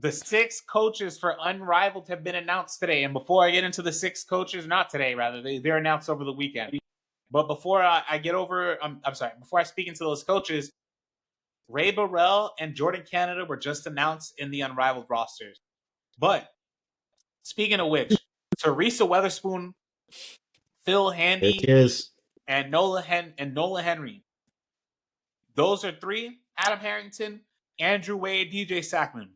The 6 coaches for Unrivaled have been announced today. And before I get into the 6 coaches, not today, rather, they're announced over the weekend. But before I get over, I'm sorry, before I speak into those coaches, Ray Burrell and Jordan Canada were just announced in the Unrivaled rosters. But speaking of which, Teresa Weatherspoon, Phil There she Handy, is. and Nola Henry. Those are 3. Adam Harrington, Andrew Wade, DJ Sackman.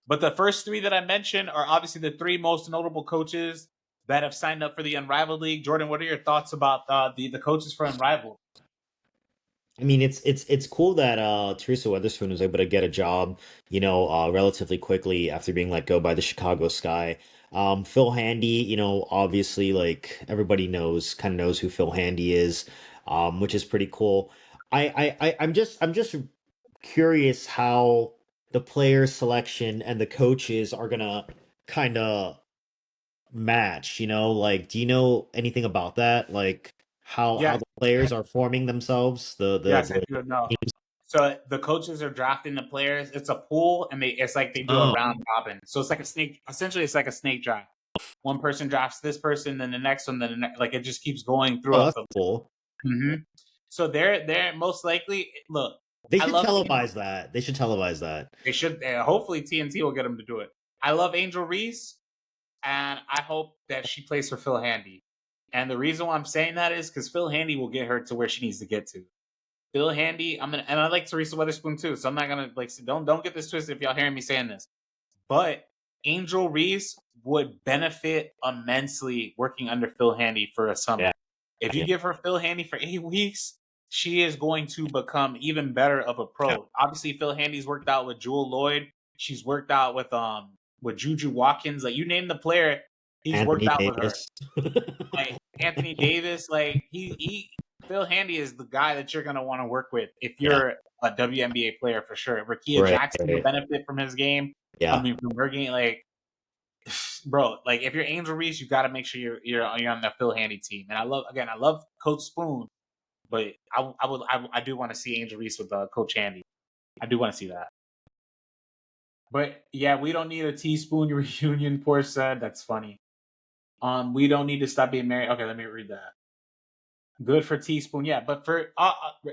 But the first 3 that I mentioned are obviously the 3 most notable coaches that have signed up for the Unrivaled League. Jordan, what are your thoughts about the coaches for Unrivaled? I mean, it's cool that Teresa Weatherspoon was able to get a job, relatively quickly after being let go by the Chicago Sky. Phil Handy, obviously, like everybody kind of knows who Phil Handy is, which is pretty cool. I'm just curious how the player selection and the coaches are gonna kind of match, like do you know anything about that? Like how Yes, the players are forming themselves, yes, I the do know. teams. So the coaches are drafting the players. It's a pool, and it's like they do a Oh, round robin. So it's like a snake. Essentially, it's like a snake draft. One person drafts this person, then the next one, then the next. Like it just keeps going oh, throughout that's the. cool. So they're most likely. Look, They I should love televise that. They should televise that. They should. Hopefully, TNT will get them to do it. I love Angel Reese, and I hope that she plays for Phil Handy. And the reason why I'm saying that is because Phil Handy will get her to where she needs to get to. Phil Handy, and I like Teresa Weatherspoon too. So I'm not gonna don't get this twisted if y'all hearing me saying this. But Angel Reese would benefit immensely working under Phil Handy for a Yeah, summer. If you yeah, give her Phil Handy for 8 weeks, she is going to become even better of a pro. Obviously, Phil Handy's worked out with Jewel Lloyd. She's worked out with Juju Watkins. Like you name the player, he's worked Anthony out with her. Davis. Like Anthony Davis, like he Phil Handy is the guy that you're gonna want to work with if Yeah, you're a WNBA player for sure. Rakia right, Jackson will right. benefit from his game. I Yeah. mean, from her game, like bro, like if you're Angel Reese, you got to make sure you're on the Phil Handy team. And I love Coach Spoon, but I do want to see Angel Reese with Coach Handy. I do want to see that. But yeah, we don't need a teaspoon reunion. Poor said that's funny. We don't need to stop being married. Okay, let me read that. Good for teaspoon, yeah, but for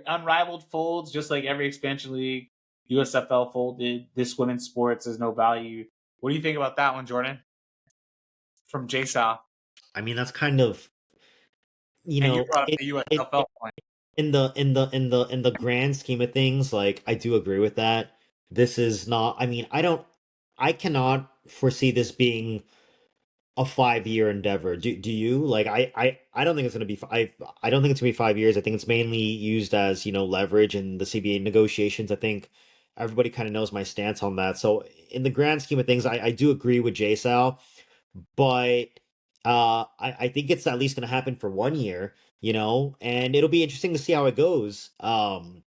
unrivaled folds, just like every expansion league, USFL folded. This women's sports has no value. What do you think about that one, Jordan? From J Sal. I mean, that's kind of, And you brought up it, the it, USFL point. in the grand scheme of things, like I do agree with that. This is not, I mean, I cannot foresee this being a 5 year endeavor. Do you? Like I don't think it's gonna be I don't think it's gonna be 5 years. I think it's mainly used as, leverage in the CBA negotiations. I think everybody kind of knows my stance on that. So in the grand scheme of things, I do agree with JSal, but I think it's at least gonna happen for 1 year, and it'll be interesting to see how it goes.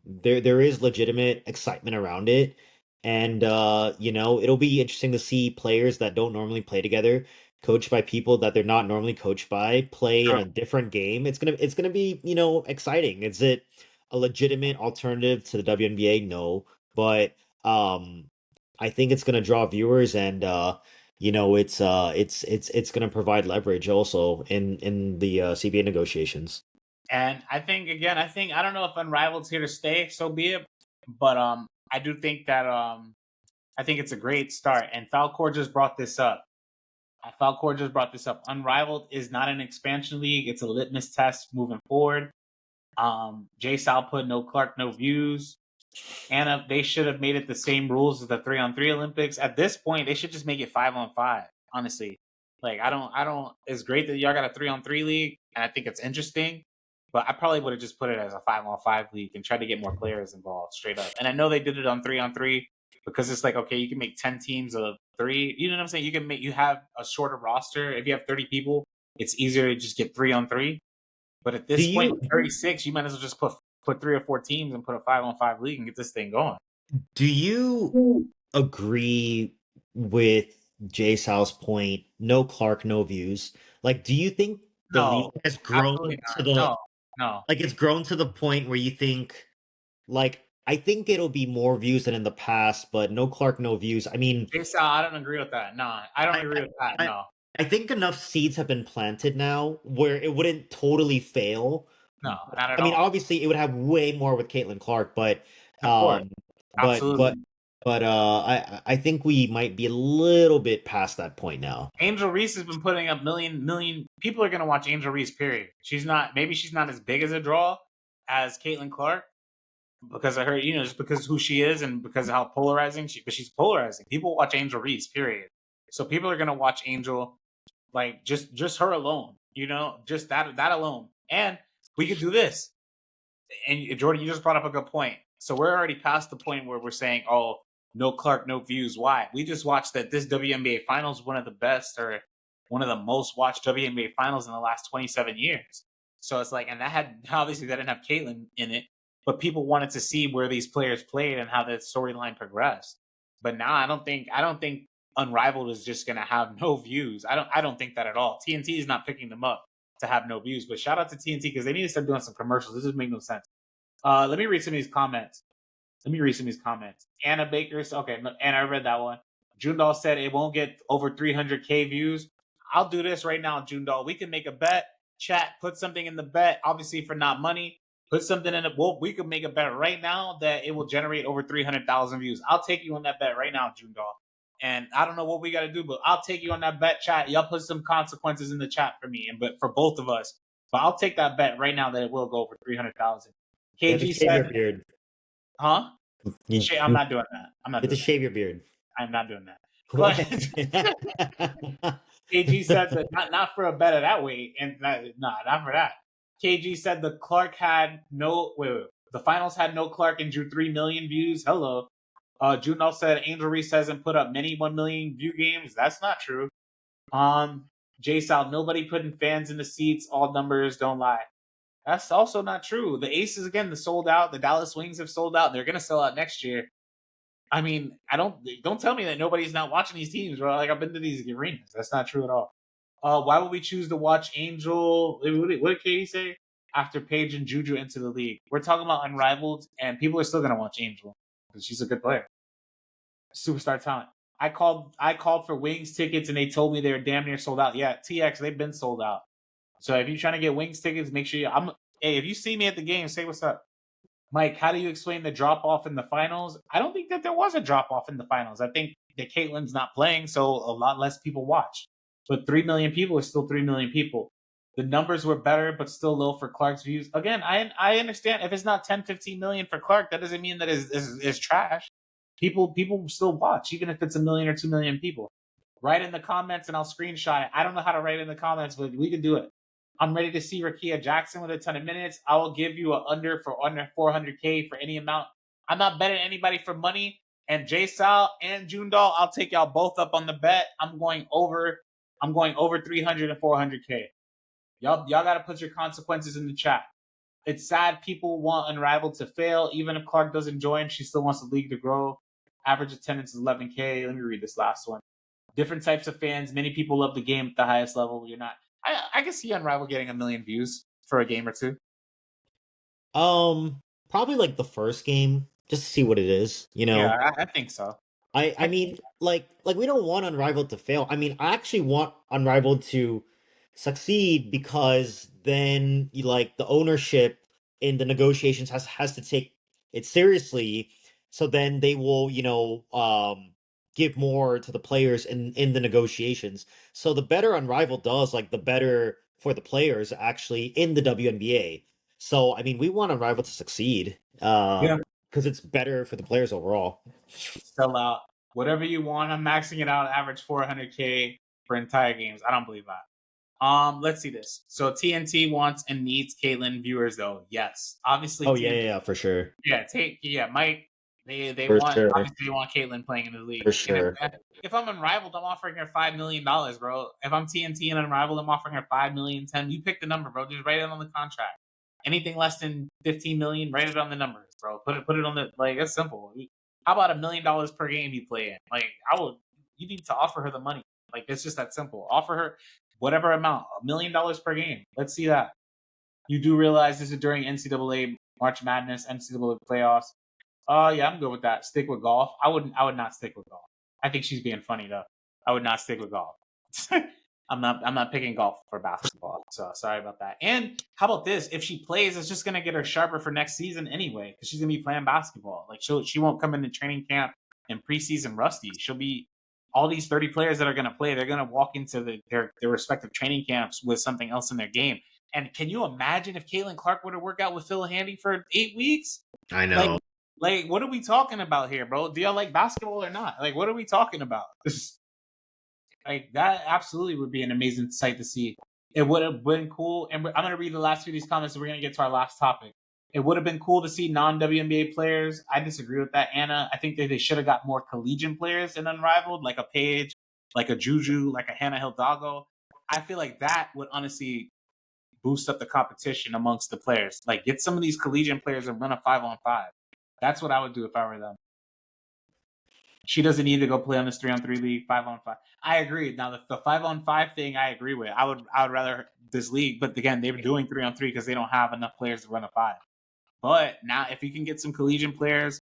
There is legitimate excitement around it. And it'll be interesting to see players that don't normally play together, coached by people that they're not normally coached by, play in True. a different game. It's gonna be, exciting. Is it a legitimate alternative to the WNBA? No, but I think it's gonna draw viewers, and it's gonna provide leverage also in the CBA negotiations. And I think again, I don't know if Unrivaled's here to stay, so be it. But I do think that I think it's a great start. And Falcor just brought this up. Falcor just brought this up. Unrivaled is not an expansion league; it's a litmus test moving forward. Jay Sal put no Clark, no views. Anna, they should have made it the same rules as the 3-on-3 Olympics. At this point, they should just make it 5-on-5. Honestly, like I don't. It's great that y'all got a 3-on-3 league, and I think it's interesting. But I probably would have just put it as a 5-on-5 league and tried to get more players involved, straight up. And I know they did it on 3-on-3 because it's like okay, you can make 10 teams of 3. You know what I'm saying? You have a shorter roster. If you have 30 people, it's easier to just get 3-on-3. But at Do this point, you with 36, you might as well just put 3 or 4 teams and put a 5-on-5 league and get this thing going. do you agree with Jay Sal's point? No Clark, no views. Like, do you think the league No, has absolutely grown to not. the No, no. like it's grown to the point where you think like I think it'll be more views than in the past, but no Clark, no views. I mean, Jason, I don't agree with that. No, I don't I, agree with that. I, No, I think enough seeds have been planted now where it wouldn't totally fail. no, not at I mean, all. obviously, it would have way more with Caitlin Clark, Of course, um, but absolutely. I think we might be a little bit past that point now. Angel Reese has been putting up million. People are gonna watch Angel Reese. Period. She's not. Maybe she's not as big as a draw as Caitlin Clark because of her. Just because of who she is and because of how polarizing she. But she's polarizing. People watch Angel Reese. Period. So people are gonna watch Angel like just her alone. Just that alone. And we could do this. And Jordan, you just brought up a good point. So we're already past the point where we're saying, "Oh, no Clark, no views." Why? We just watched that this WNBA Finals one of the best or one of the most watched WNBA Finals in the last 27 years. So it's like, and that had obviously that didn't have Caitlin in it, but people wanted to see where these players played and how the storyline progressed. But now I don't think Unrivaled is just gonna have no views. I don't think that at all. TNT is not picking them up to have no views. But shout out to TNT because they need to start doing some commercials. This just make no sense. Let me read some of these comments. Anna Baker's okay. No, Anna, I read that one. Jundal said it won't get over 300K views. I'll do this right now, Jundal. We can make a bet. Chat, put something in the bet. Obviously, for not money, put something in it. Well, we could make a bet right now that it will generate over 300,000 views. I'll take you on that bet right now, Jundal. And I don't know what we got to do, but I'll take you on that bet. Chat, y'all put some consequences in the chat for me, and but for both of us. But I'll take that bet right now that it will go over 300,000. You have to KG shave your said, beard. "Huh? You, I'm you not doing that. I'm not have to doing that. shave your beard. I'm not doing that." What? KG said that not for a bet of that weight, and not for that. KG said the Clark had no wait. The finals had no Clark and drew 3 million views. Hello. Juno said Angel Reese hasn't put up many 1 million view games. That's not true. J Sal, nobody putting fans in the seats. All numbers don't lie. That's also not true. The Aces again, the sold out. The Dallas Wings have sold out. They're gonna sell out next year. I mean, I don't tell me that nobody's not watching these teams, bro. Like I've been to these arenas. That's not true at all. Why would we choose to watch Angel? What did Katie say? After Paige and Juju into the league, we're talking about Unrivaled, and people are still gonna watch Angel because she's a good player, superstar talent. I called for Wings tickets, and they told me they were damn near sold out. Yeah, TX, they've been sold out. So if you're trying to get Wings tickets, make sure Hey, if you see me at the game, say what's up. Mike, how do you explain the drop off in the finals? I don't think that there was a drop off in the finals. I think that Caitlin's not playing, so a lot less people watch. But 3 million people is still 3 million people. The numbers were better, but still low for Clark's views. Again, I understand if it's not 10, 15 million for Clark, that doesn't mean that is trash. People still watch, even if it's a million or 2 million people. Write in the comments and I'll screenshot it. I don't know how to write in the comments, but we can do it. I'm ready to see Rakia Jackson with a ton of minutes. I will give you a under for under 400K for any amount. I'm not betting anybody for money. And J Sal and Jundal, I'll take y'all both up on the bet. I'm going over 300 and 400K. Y'all got to put your consequences in the chat. It's sad people want Unrivaled to fail. Even if Clark doesn't join, she still wants the league to grow. Average attendance is 11K. Let me read this last one. Different types of fans. Many people love the game at the highest level. You're not. I can see Unrivaled getting 1 million views for a game or two. Probably like the first game, just to see what it is, you Yeah, know. I think so. I I mean, like we don't want Unrivaled to fail. I mean, I actually want Unrivaled to succeed because then like the ownership in the negotiations has to take it seriously. So then they will, give more to the players in the negotiations. So the better Unrivaled does, like the better for the players actually in the WNBA. So I mean, we want Unrivaled to succeed, yeah, because it's better for the players overall. sell out. Whatever you want. I'm maxing it out. Average 400K for entire games. I don't believe that. Let's see this. So TNT wants and needs Caitlyn viewers though. Yes, obviously Oh yeah, yeah, TNT. yeah, for sure. Mike. They For want sure. obviously they want Caitlyn playing in the league. For And sure. if I'm Unrivaled, I'm offering her $5 million, bro. If I'm TNT and Unrivaled, I'm offering her 5 million, 10. You pick the number, bro. Just write it on the contract. Anything less than 15 million, write it on the numbers, bro. Put it on the like. It's simple. How about $1 million per game you play in? Like I would. You need to offer her the money. Like it's just that simple. Offer her whatever amount, $1 million per game. Let's see that. You do realize this is during NCAA March Madness, NCAA playoffs. Yeah, I'm good with that. Stick with golf. I would not stick with golf. I think she's being funny though. I would not stick with golf. I'm not picking golf for basketball. So sorry about that. And how about this? If she plays, it's just gonna get her sharper for next season anyway, because she's gonna be playing basketball. Like she won't come into training camp and preseason rusty. She'll be all these 30 players that are gonna play, they're gonna walk into their respective training camps with something else in their game. And can you imagine if Caitlin Clark would have worked out with Phil Handy for 8 weeks? I Like, know. like, what are we talking about here, bro? Do y'all like basketball or not? Like, what are we talking about? Like, that absolutely would be an amazing sight to see. It would have been cool. And I'm going to read the last few of these comments and we're going to get to our last topic. It would have been cool to see non-WNBA players. I disagree with that, Anna. I think that they should have got more collegiate players in Unrivaled, like a Paige, like a Juju, like a Hannah Hidalgo. I feel like that would honestly boost up the competition amongst the players. Like, get some of these collegiate players and run a 5-on-5. That's what I would do if I were them. She doesn't need to go play on this 3-on-3 league, 5-on-5. I agree. Now the 5-on-5 thing, I agree with. I would rather this league, but again, they were doing 3-on-3 because they don't have enough players to run a 5. But now, if you can get some collegiate players,